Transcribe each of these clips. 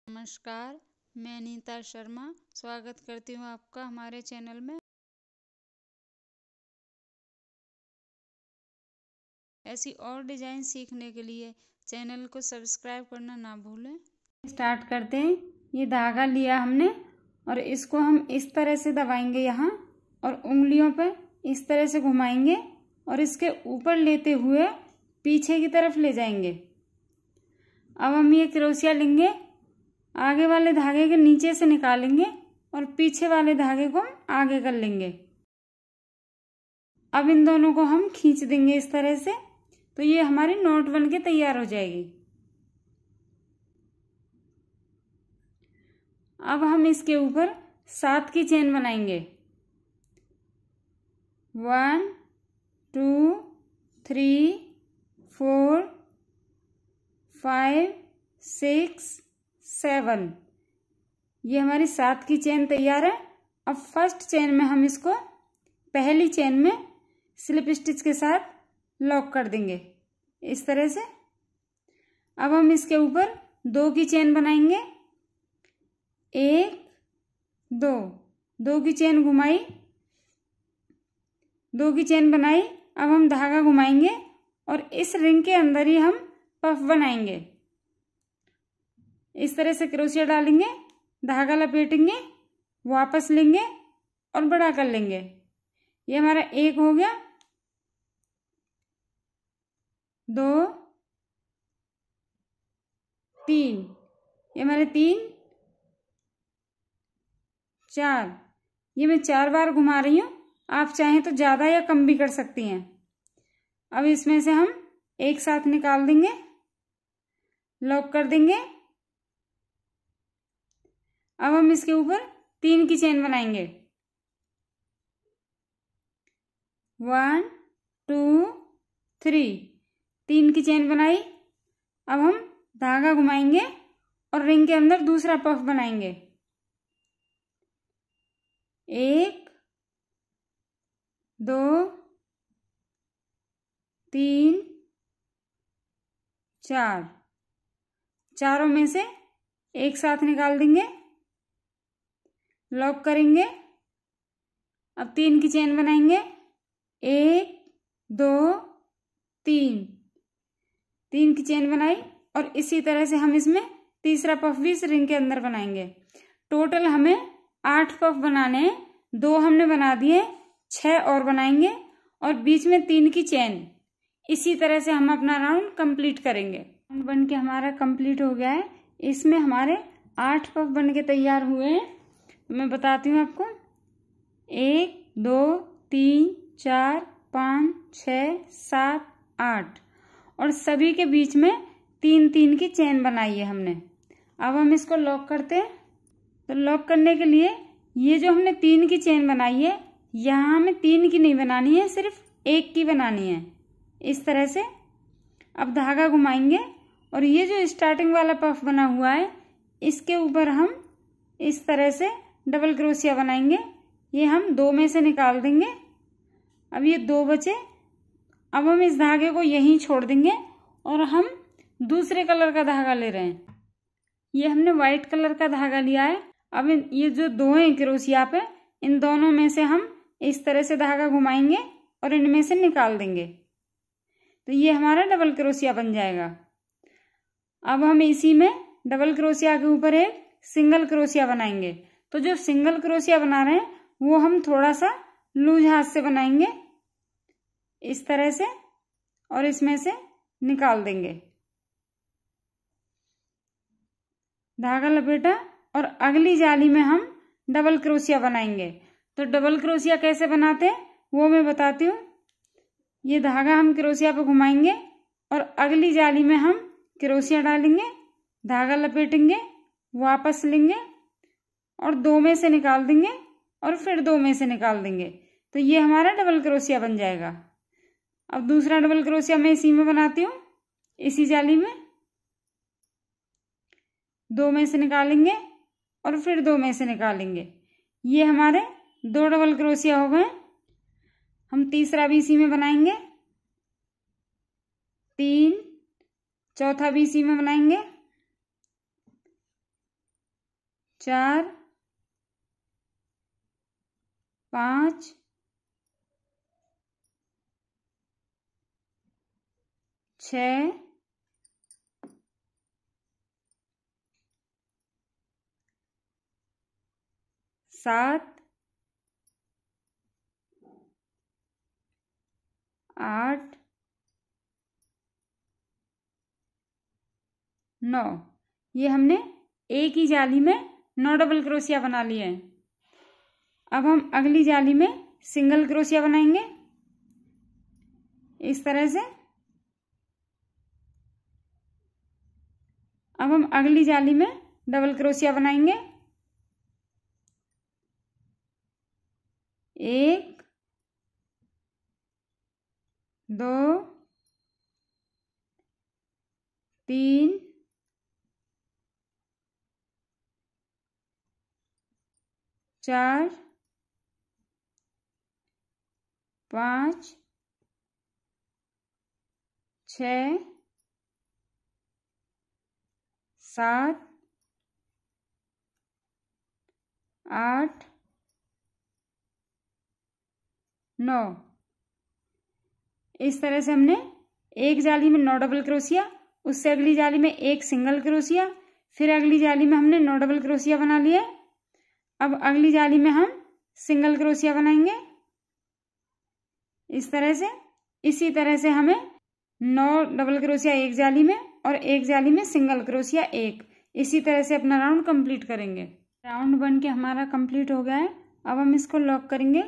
नमस्कार, मैं अनीता शर्मा स्वागत करती हूँ आपका हमारे चैनल में। ऐसी और डिज़ाइन सीखने के लिए चैनल को सब्सक्राइब करना ना भूलें। स्टार्ट करते हैं। ये धागा लिया हमने और इसको हम इस तरह से दबाएंगे यहाँ और उंगलियों पर इस तरह से घुमाएंगे और इसके ऊपर लेते हुए पीछे की तरफ ले जाएंगे। अब हम ये क्रोशिया लेंगे, आगे वाले धागे के नीचे से निकालेंगे और पीछे वाले धागे को हम आगे कर लेंगे। अब इन दोनों को हम खींच देंगे इस तरह से, तो ये हमारी नॉट बन के तैयार हो जाएगी। अब हम इसके ऊपर 7 की चेन बनाएंगे। 1 2 3 4 5 6 7, ये हमारी 7 की चेन तैयार है। अब फर्स्ट चेन में हम इसको पहली चेन में स्लिप स्टिच के साथ लॉक कर देंगे इस तरह से। अब हम इसके ऊपर 2 की चेन बनाएंगे। 1 2, 2 की चेन घुमाई, 2 की चेन बनाई। अब हम धागा घुमाएंगे और इस रिंग के अंदर ही हम पफ बनाएंगे। इस तरह से क्रोशिया डालेंगे, धागा लपेटेंगे, वापस लेंगे और बड़ा कर लेंगे। ये हमारा 1 हो गया, 2 3, ये हमारे 3 4, ये मैं 4 बार घुमा रही हूँ। आप चाहें तो ज़्यादा या कम भी कर सकती हैं। अब इसमें से हम एक साथ निकाल देंगे, लॉक कर देंगे। अब हम इसके ऊपर 3 की चेन बनाएंगे। 1 2 3, 3 की चेन बनाई। अब हम धागा घुमाएंगे और रिंग के अंदर दूसरा पफ बनाएंगे। 1 2 3 4, चारों में से एक साथ निकाल देंगे, लॉक करेंगे। अब 3 की चेन बनाएंगे। 1 2 3, 3 की चेन बनाई और इसी तरह से हम इसमें तीसरा पफ भी इस रिंग के अंदर बनाएंगे। टोटल हमें 8 पफ बनाने हैं। 2 हमने बना दिए, 6 और बनाएंगे और बीच में 3 की चेन। इसी तरह से हम अपना राउंड कंप्लीट करेंगे। राउंड बन के हमारा कंप्लीट हो गया है। इसमें हमारे 8 पफ बन के तैयार हुए हैं। मैं बताती हूँ आपको। 1 2 3 4 5 6 7 8 और सभी के बीच में 3 की चेन बनाई है हमने। अब हम इसको लॉक करते हैं। तो लॉक करने के लिए ये जो हमने 3 की चेन बनाई है, यहाँ हमें 3 की नहीं बनानी है, सिर्फ 1 की बनानी है इस तरह से। अब धागा घुमाएंगे और ये जो स्टार्टिंग वाला पफ बना हुआ है, इसके ऊपर हम इस तरह से डबल क्रोशिया बनाएंगे। ये हम 2 में से निकाल देंगे। अब ये 2 बचे। अब हम इस धागे को यहीं छोड़ देंगे और हम दूसरे कलर का धागा ले रहे हैं। ये हमने व्हाइट कलर का धागा लिया है। अब ये जो 2 हैं क्रोशिया पे, इन दोनों में से हम इस तरह से धागा घुमाएंगे और इनमें से निकाल देंगे, तो ये हमारा डबल क्रोशिया बन जाएगा। अब हम इसी में डबल क्रोशिया के ऊपर एक सिंगल क्रोशिया बनाएंगे। तो जो सिंगल क्रोशिया बना रहे हैं वो हम थोड़ा सा लूज हाथ से बनाएंगे इस तरह से और इसमें से निकाल देंगे। धागा लपेटा और अगली जाली में हम डबल क्रोशिया बनाएंगे। तो डबल क्रोशिया कैसे बनाते हैं वो मैं बताती हूँ। ये धागा हम क्रोशिया पे घुमाएंगे और अगली जाली में हम क्रोशिया डालेंगे, धागा लपेटेंगे, वापस लेंगे और 2 में से निकाल देंगे और फिर 2 में से निकाल देंगे। तो ये हमारा डबल क्रोशिया बन जाएगा। अब दूसरा डबल क्रोशिया मैं इसी में बनाती हूँ, इसी जाली में। 2 में से निकालेंगे और फिर 2 में से निकालेंगे। ये हमारे 2 डबल क्रोशिया हो गए। हम तीसरा भी इसी में बनाएंगे, 3, चौथा भी इसी में बनाएंगे, 4 5 6 7 8 9। ये हमने एक ही जाली में 9 डबल क्रोशिया बना लिए हैं। अब हम अगली जाली में सिंगल क्रोशिया बनाएंगे इस तरह से। अब हम अगली जाली में डबल क्रोशिया बनाएंगे, 1 2 3 4 5 6 7 8 9। इस तरह से हमने एक जाली में 9 डबल क्रोशिया, उससे अगली जाली में एक सिंगल क्रोशिया, फिर अगली जाली में हमने 9 डबल क्रोशिया बना लिए। अब अगली जाली में हम सिंगल क्रोशिया बनाएंगे इस तरह से। इसी तरह से हमें 9 डबल क्रोशिया एक जाली में और एक जाली में सिंगल क्रोशिया एक, इसी तरह से अपना राउंड कंप्लीट करेंगे। राउंड बन के हमारा कंप्लीट हो गया है। अब हम इसको लॉक करेंगे।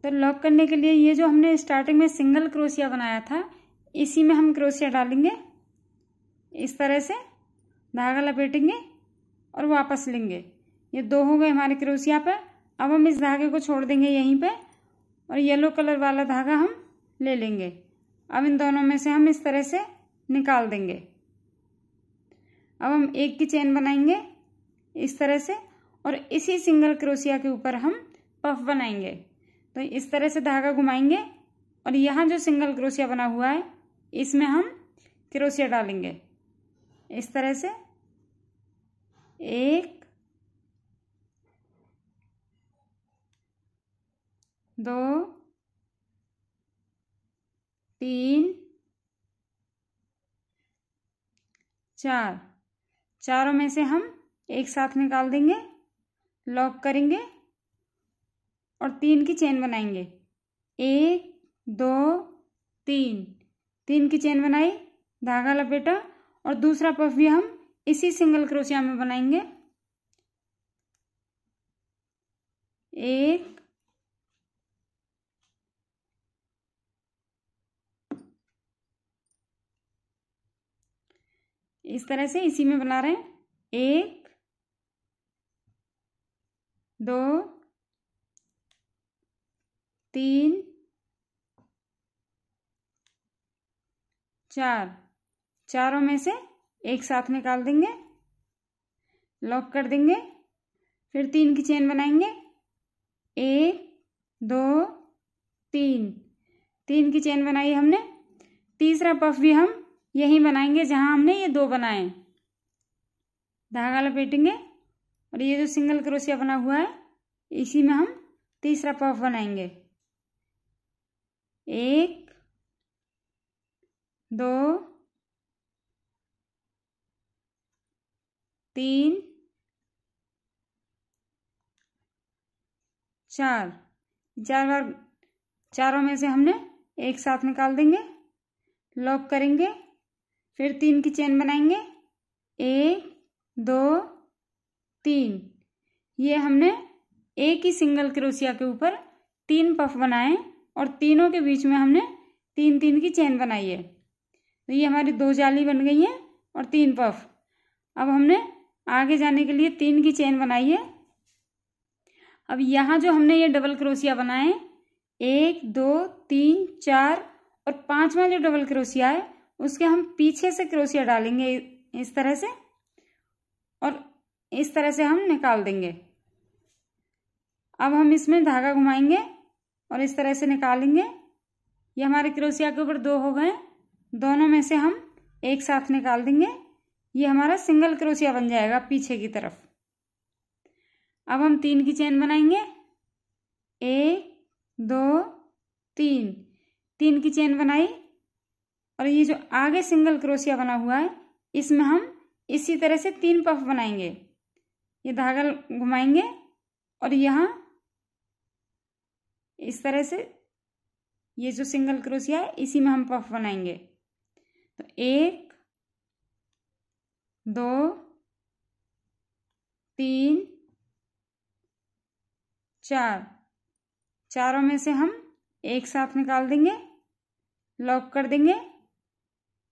तो लॉक करने के लिए ये जो हमने स्टार्टिंग में सिंगल क्रोशिया बनाया था, इसी में हम क्रोशिया डालेंगे इस तरह से, धागा लपेटेंगे और वापस लेंगे। ये 2 हो गए हमारे क्रोशिया पे। अब हम इस धागे को छोड़ देंगे यहीं पे और येलो कलर वाला धागा हम ले लेंगे। अब इन दोनों में से हम इस तरह से निकाल देंगे। अब हम एक की चेन बनाएंगे इस तरह से और इसी सिंगल क्रोशिया के ऊपर हम पफ बनाएंगे। तो इस तरह से धागा घुमाएंगे और यहाँ जो सिंगल क्रोशिया बना हुआ है इसमें हम क्रोशिया डालेंगे इस तरह से, 1 2 3 4। चारों में से हम एक साथ निकाल देंगे, लॉक करेंगे और 3 की चेन बनाएंगे, 1 2 3। 3 की चेन बनाई, धागा लपेटा और दूसरा पफ भी हम इसी सिंगल क्रोशिया में बनाएंगे, 1 इस तरह से इसी में बना रहे हैं, 1 2 3 4। चारों में से एक साथ निकाल देंगे, लॉक कर देंगे, फिर 3 की चेन बनाएंगे, 1 2 3। 3 की चेन बनाई हमने। तीसरा पफ भी हम यहीं बनाएंगे जहां हमने ये 2 बनाए। धागा लपेटेंगे और ये जो सिंगल क्रोशिया बना हुआ है इसी में हम तीसरा पफ बनाएंगे, 1 2 3 4। 4 बार चारों में से हमने एक साथ निकाल देंगे, लॉक करेंगे, फिर 3 की चेन बनाएंगे, 1 2 3। ये हमने एक ही सिंगल क्रोशिया के ऊपर 3 पफ बनाए और तीनों के बीच में हमने 3 की चेन बनाई है। तो ये हमारी 2 जाली बन गई है और 3 पफ। अब हमने आगे जाने के लिए 3 की चेन बनाई है। अब यहाँ जो हमने ये डबल क्रोशिया बनाए, 1 2 3 4 और 5वां जो डबल क्रोशिया है उसके हम पीछे से क्रोशिया डालेंगे इस तरह से और इस तरह से हम निकाल देंगे। अब हम इसमें धागा घुमाएंगे और इस तरह से निकालेंगे। ये हमारे क्रोशिया के ऊपर 2 हो गए, दोनों में से हम एक साथ निकाल देंगे। ये हमारा सिंगल क्रोशिया बन जाएगा पीछे की तरफ। अब हम 3 की चेन बनाएंगे, 1 2 3, 3 की चेन बनाई और ये जो आगे सिंगल क्रोशिया बना हुआ है इसमें हम इसी तरह से 3 पफ बनाएंगे। ये धागा घुमाएंगे और यहाँ इस तरह से ये जो सिंगल क्रोशिया है इसी में हम पफ बनाएंगे। तो 1 2 3 4, चारों में से हम एक साथ निकाल देंगे, लॉक कर देंगे,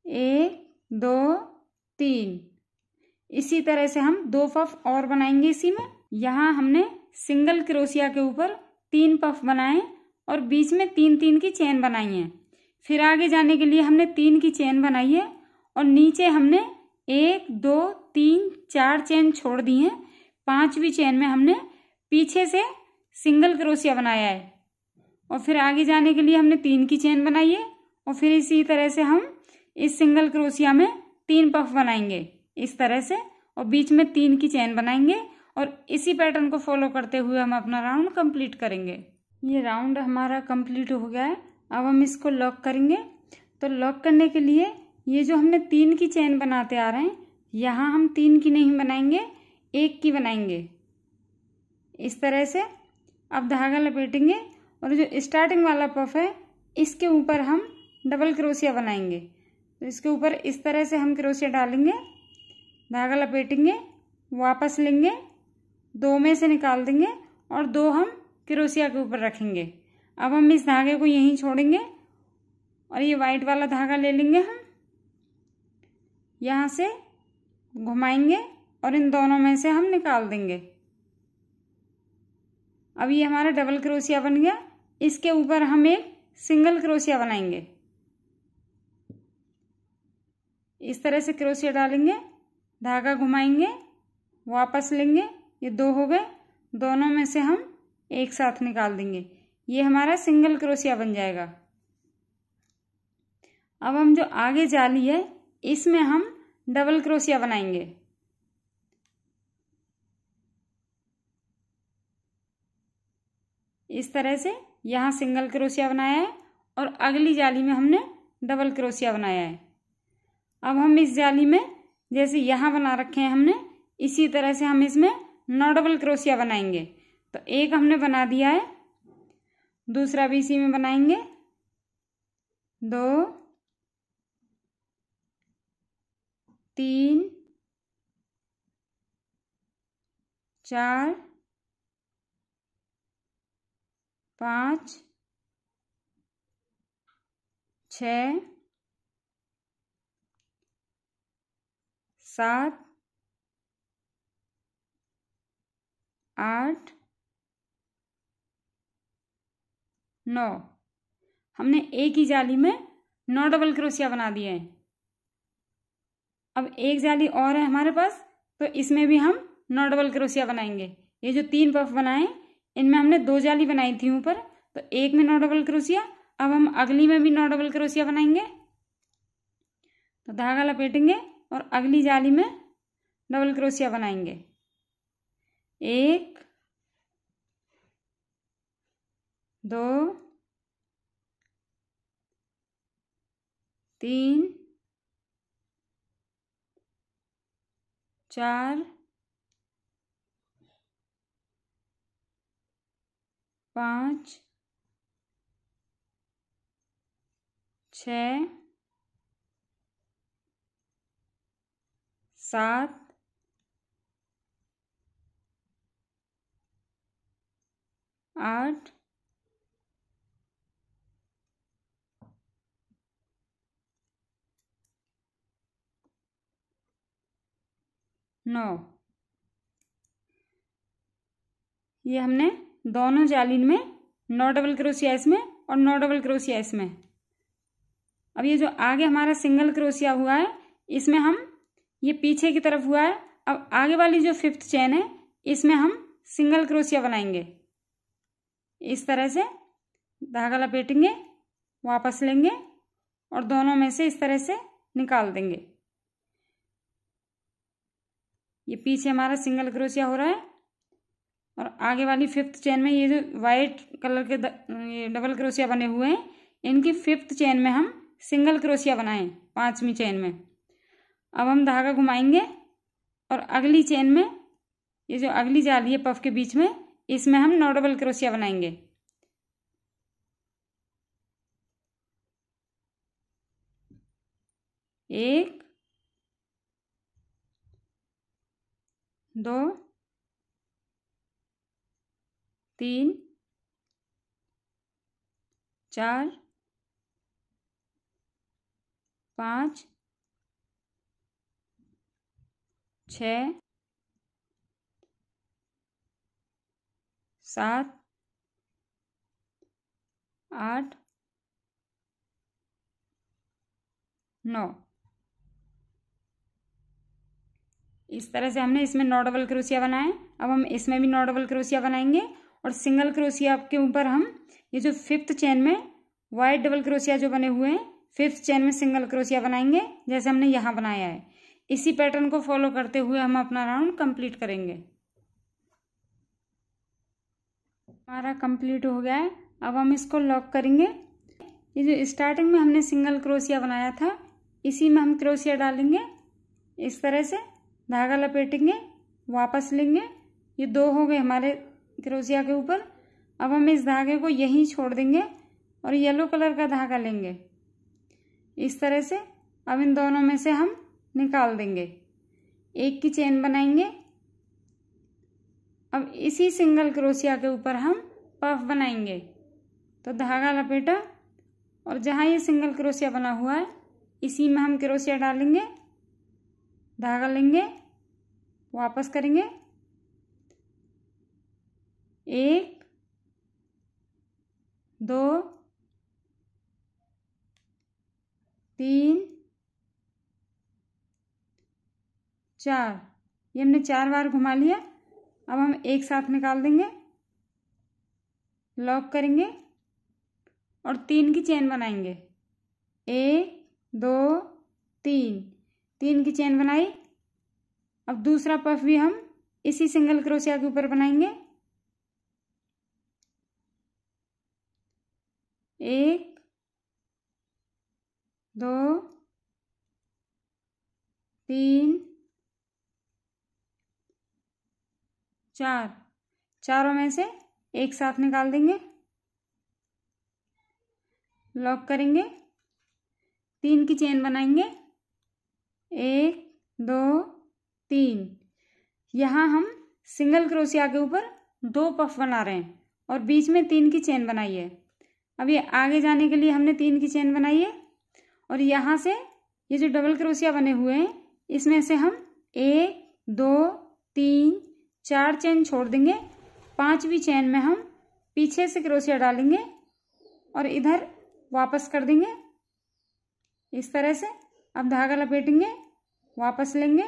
1 2 3। इसी तरह से हम 2 पफ और बनाएंगे इसी में। यहाँ हमने सिंगल क्रोशिया के ऊपर 3 पफ बनाए और बीच में 3 की चेन बनाई है। फिर आगे जाने के लिए हमने 3 की चेन बनाई है और नीचे हमने 1 2 3 4 चेन छोड़ दी हैं। 5वीं चेन में हमने पीछे से सिंगल क्रोशिया बनाया है और फिर आगे जाने के लिए हमने 3 की चेन बनाई है और फिर इसी तरह से हम इस सिंगल क्रोशिया में 3 पफ बनाएंगे इस तरह से और बीच में 3 की चेन बनाएंगे और इसी पैटर्न को फॉलो करते हुए हम अपना राउंड कंप्लीट करेंगे। ये राउंड हमारा कंप्लीट हो गया है। अब हम इसको लॉक करेंगे। तो लॉक करने के लिए ये जो हमने 3 की चेन बनाते आ रहे हैं यहाँ हम 3 की नहीं बनाएंगे, 1 की बनाएंगे इस तरह से। अब धागा लपेटेंगे और जो स्टार्टिंग वाला पफ है इसके ऊपर हम डबल क्रोशिया बनाएंगे। तो इसके ऊपर इस तरह से हम क्रोशिया डालेंगे, धागा लपेटेंगे, वापस लेंगे, 2 में से निकाल देंगे और 2 हम क्रोशिया के ऊपर रखेंगे। अब हम इस धागे को यहीं छोड़ेंगे और ये वाइट वाला धागा ले लेंगे, हम यहाँ से घुमाएंगे और इन दोनों में से हम निकाल देंगे। अब ये हमारा डबल क्रोशिया बन गया। इसके ऊपर हम एक सिंगल क्रोशिया बनाएंगे। इस तरह से क्रोशिया डालेंगे, धागा घुमाएंगे, वापस लेंगे, ये 2 हो गए, दोनों में से हम एक साथ निकाल देंगे। ये हमारा सिंगल क्रोशिया बन जाएगा। अब हम जो आगे जाली है इसमें हम डबल क्रोशिया बनाएंगे। इस तरह से यहाँ सिंगल क्रोशिया बनाया है और अगली जाली में हमने डबल क्रोशिया बनाया है। अब हम इस जाली में जैसे यहाँ बना रखे हैं हमने इसी तरह से हम इसमें 9 डबल क्रोशिया बनाएंगे। तो एक हमने बना दिया है, दूसरा भी इसी में बनाएंगे, 2 3 4 5 6 7 8 9। हमने एक ही जाली में 9 डबल क्रोशिया बना दिए हैं। अब एक जाली और है हमारे पास, तो इसमें भी हम 9 डबल क्रोशिया बनाएंगे। ये जो 3 पफ बनाए इनमें हमने 2 जाली बनाई थी ऊपर, तो एक में 9 डबल क्रोशिया। अब हम अगली में भी 9 डबल क्रोशिया बनाएंगे। तो धागा लपेटेंगे और अगली जाली में डबल क्रोशिया बनाएंगे, 1 2 3 4 5 6 7 8 9। ये हमने दोनों जाली में 9 डबल क्रोशिया इसमें और 9 डबल क्रोशिया इसमें। अब ये जो आगे हमारा सिंगल क्रोशिया हुआ है इसमें हम ये पीछे की तरफ हुआ है। अब आगे वाली जो 5th चेन है इसमें हम सिंगल क्रोशिया बनाएंगे। इस तरह से धागा लपेटेंगे, वापस लेंगे और दोनों में से इस तरह से निकाल देंगे। ये पीछे हमारा सिंगल क्रोशिया हो रहा है। और आगे वाली 5th चेन में ये जो वाइट कलर के ये डबल क्रोशिया बने हुए हैं, इनकी 5th चेन में हम सिंगल क्रोशिया बनाएं 5वीं चेन में। अब हम धागा घुमाएंगे और अगली चेन में ये जो अगली जाली है पफ के बीच में, इसमें हम 9 डबल क्रोशिया बनाएंगे। एक, 2, 3, 4, 5, 6, 7, 8, 9। इस तरह से हमने इसमें 9 डबल क्रोशिया बनाए। अब हम इसमें भी 9 डबल क्रोशिया बनाएंगे और सिंगल क्रोशिया के ऊपर हम ये जो 5th चेन में वाइट डबल क्रोशिया जो बने हुए हैं, 5th चेन में सिंगल क्रोशिया बनाएंगे जैसे हमने यहाँ बनाया है। इसी पैटर्न को फॉलो करते हुए हम अपना राउंड कंप्लीट करेंगे। हमारा कंप्लीट हो गया है। अब हम इसको लॉक करेंगे। ये जो स्टार्टिंग में हमने सिंगल क्रोशिया बनाया था, इसी में हम क्रोशिया डालेंगे। इस तरह से धागा लपेटेंगे, वापस लेंगे। ये 2 हो गए हमारे क्रोशिया के ऊपर। अब हम इस धागे को यहीं छोड़ देंगे और येलो कलर का धागा लेंगे इस तरह से। अब इन दोनों में से हम निकाल देंगे, एक की चेन बनाएंगे। अब इसी सिंगल क्रोशिया के ऊपर हम पफ बनाएंगे। तो धागा लपेटा और जहाँ ये सिंगल क्रोशिया बना हुआ है, इसी में हम क्रोशिया डालेंगे, धागा लेंगे, वापस करेंगे। 1, 2, 3, 4। ये हमने 4 बार घुमा लिया। अब हम एक साथ निकाल देंगे, लॉक करेंगे और 3 की चेन बनाएंगे। 1, 2, 3, 3 की चेन बनाई। अब दूसरा पफ भी हम इसी सिंगल क्रोशिया के ऊपर बनाएंगे। 1, 2, 3, 4। चारों में से एक साथ निकाल देंगे, लॉक करेंगे, 3 की चेन बनाएंगे। 1, 2, 3। यहाँ हम सिंगल क्रोशिया के ऊपर 2 पफ बना रहे हैं और बीच में 3 की चेन बनाई है। अब ये आगे जाने के लिए हमने 3 की चेन बनाई है और यहाँ से ये जो डबल क्रोशिया बने हुए हैं, इसमें से हम 1, 2, 3, 4 चेन छोड़ देंगे। 5वीं चेन में हम पीछे से क्रोशिया डालेंगे और इधर वापस कर देंगे इस तरह से। अब धागा लपेटेंगे, वापस लेंगे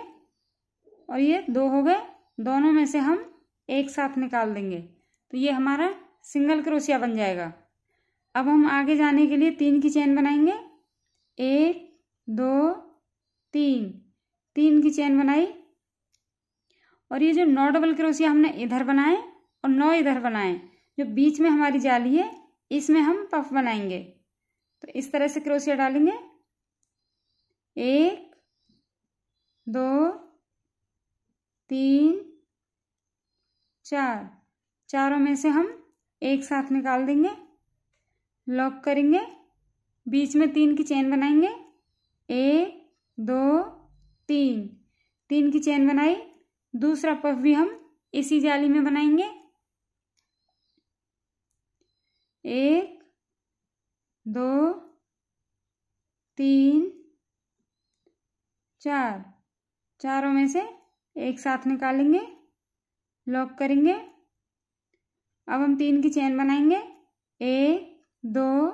और ये 2 हो गए। दोनों में से हम एक साथ निकाल देंगे तो ये हमारा सिंगल क्रोशिया बन जाएगा। अब हम आगे जाने के लिए 3 की चेन बनाएंगे। 1, 2, 3, 3 की चेन बनाई और ये जो 9 डबल क्रोशिया हमने इधर बनाए और 9 इधर बनाए, जो बीच में हमारी जाली है, इसमें हम पफ बनाएंगे। तो इस तरह से क्रोशिया डालेंगे। 1, 2, 3, 4। चारों में से हम एक साथ निकाल देंगे, लॉक करेंगे, बीच में 3 की चेन बनाएंगे। 1, 2, 3, 3 की चेन बनाई। दूसरा पफ भी हम इसी जाली में बनाएंगे। 1, 2, 3, 4। चारों में से एक साथ निकालेंगे, लॉक करेंगे। अब हम 3 की चेन बनाएंगे। 1, 2,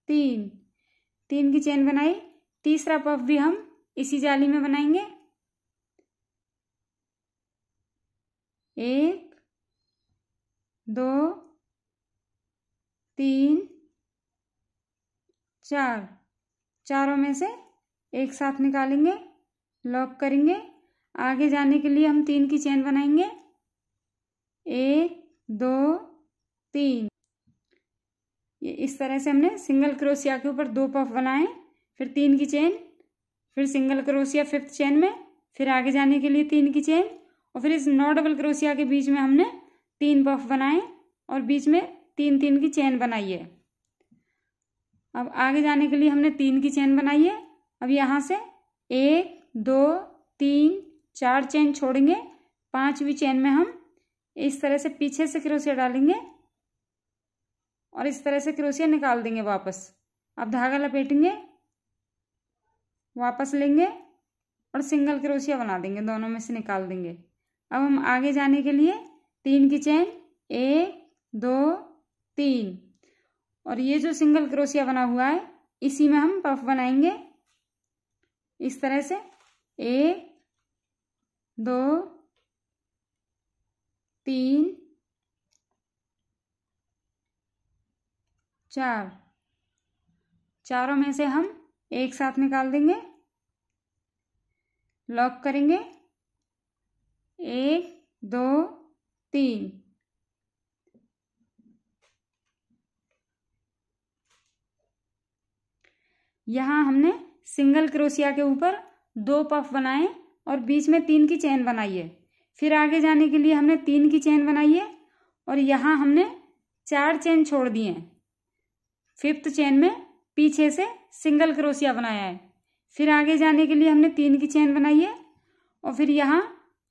3, 3 की चेन बनाई। तीसरा पफ भी हम इसी जाली में बनाएंगे। 1, 2, 3, 4। चारों में से एक साथ निकालेंगे, लॉक करेंगे। आगे जाने के लिए हम 3 की चेन बनाएंगे। 1 2 3। ये इस तरह से हमने सिंगल क्रोशिया के ऊपर 2 पफ बनाए, फिर 3 की चेन, फिर सिंगल क्रोशिया 5th चेन में, फिर आगे जाने के लिए 3 की चेन, और फिर इस 9 डबल क्रोशिया के बीच में हमने 3 पफ बनाए और बीच में 3 की चेन बनाई है। अब आगे जाने के लिए हमने 3 की चेन बनाई है। अब यहाँ से 1 2 3 4 चेन छोड़ेंगे, 5वीं चेन में हम इस तरह से पीछे से क्रोशिया डालेंगे और इस तरह से क्रोशिया निकाल देंगे वापस। अब धागा लपेटेंगे, वापस लेंगे और सिंगल क्रोशिया बना देंगे, दोनों में से निकाल देंगे। अब हम आगे जाने के लिए 3 की चेन, 1 2 3, और ये जो सिंगल क्रोशिया बना हुआ है इसी में हम पफ बनाएंगे इस तरह से। 1 2 3 4, चारों में से हम एक साथ निकाल देंगे, लॉक करेंगे, 1 2 3। यहाँ हमने सिंगल क्रोशिया के ऊपर 2 पफ बनाए और बीच में 3 की चेन बनाई है। फिर आगे जाने के लिए हमने 3 की चेन बनाई है और यहाँ हमने 4 चेन छोड़ दिए हैं। 5th चेन में पीछे से सिंगल क्रोशिया बनाया है। फिर आगे जाने के लिए हमने 3 की चेन बनाई है और फिर यहाँ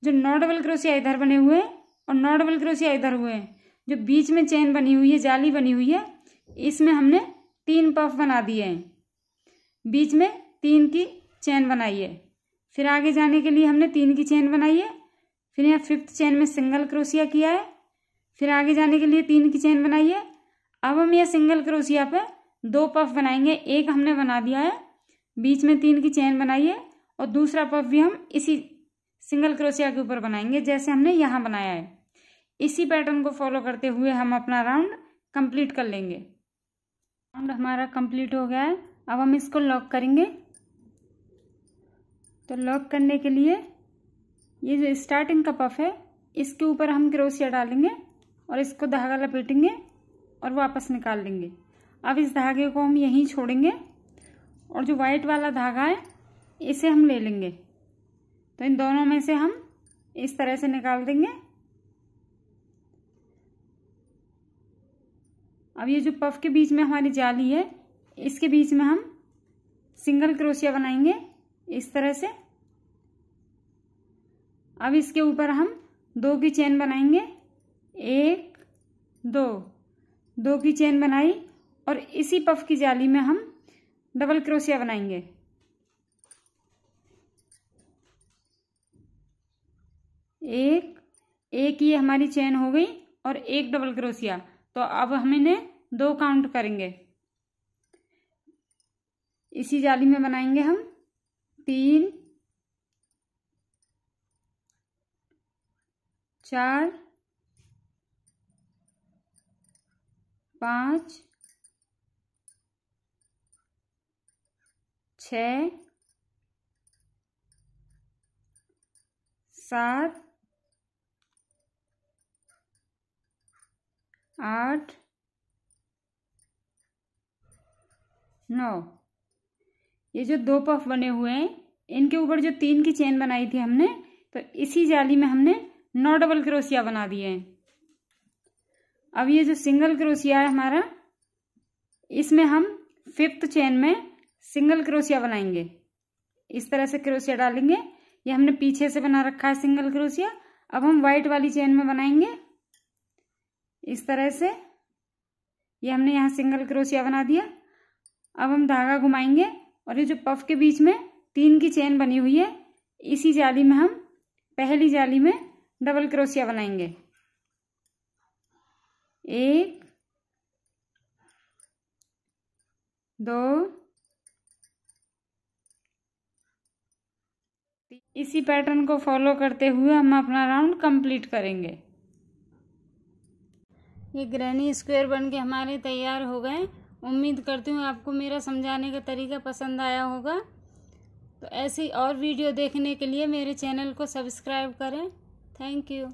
जो 9 डबल क्रोशिया इधर बने हुए हैं और 9 डबल क्रोशिया इधर हुए हैं, जो बीच में चेन बनी हुई है, जाली बनी हुई है, इसमें हमने 3 पफ बना दिए हैं, बीच में 3 की चेन बनाई है। फिर आगे जाने के लिए हमने 3 की चेन बनाई है, फिर यहाँ 5th चेन में सिंगल क्रोशिया किया है, फिर आगे जाने के लिए 3 की चेन बनाई है। अब हम यह सिंगल क्रोशिया पे 2 पफ बनाएंगे, एक हमने बना दिया है, बीच में 3 की चेन बनाई है और दूसरा पफ भी हम इसी सिंगल क्रोशिया के ऊपर बनाएंगे जैसे हमने यहाँ बनाया है। इसी पैटर्न को फॉलो करते हुए हम अपना राउंड कंप्लीट कर लेंगे। राउंड हमारा कंप्लीट हो गया है। अब हम इसको लॉक करेंगे। तो लॉक करने के लिए ये जो स्टार्टिंग का पफ है इसके ऊपर हम क्रोशिया डालेंगे और इसको धागा लपेटेंगे और वापस निकाल लेंगे। अब इस धागे को हम यहीं छोड़ेंगे और जो वाइट वाला धागा है इसे हम ले लेंगे। तो इन दोनों में से हम इस तरह से निकाल देंगे। अब ये जो पफ के बीच में हमारी जाली है इसके बीच में हम सिंगल क्रोशिया बनाएंगे इस तरह से। अब इसके ऊपर हम 2 की चेन बनाएंगे, 1 2, 2 की चेन बनाई और इसी पफ की जाली में हम डबल क्रोशिया बनाएंगे। एक ये हमारी चेन हो गई और 1 डबल क्रोशिया। तो अब हम इन्हें 2 काउंट करेंगे। इसी जाली में बनाएंगे हम 3 4 5 6 7 8 9। ये जो 2 पफ बने हुए हैं इनके ऊपर जो 3 की चेन बनाई थी हमने, तो इसी जाली में हमने 9 डबल क्रोशिया बना दिए हैं। अब ये जो सिंगल क्रोशिया है हमारा, इसमें हम 5th चेन में सिंगल क्रोशिया बनाएंगे। इस तरह से क्रोशिया डालेंगे। ये हमने पीछे से बना रखा है सिंगल क्रोशिया। अब हम वाइट वाली चेन में बनाएंगे इस तरह से। ये हमने यहाँ सिंगल क्रोशिया बना दिया। अब हम धागा घुमाएंगे और ये जो पफ के बीच में 3 की चेन बनी हुई है इसी जाली में हम पहली जाली में डबल क्रोशिया बनाएंगे। 1 2 इसी पैटर्न को फॉलो करते हुए हम अपना राउंड कंप्लीट करेंगे। ये ग्रैनी स्क्वायर बन के हमारे तैयार हो गए। उम्मीद करती हूँ आपको मेरा समझाने का तरीका पसंद आया होगा। तो ऐसी और वीडियो देखने के लिए मेरे चैनल को सब्सक्राइब करें। Thank you.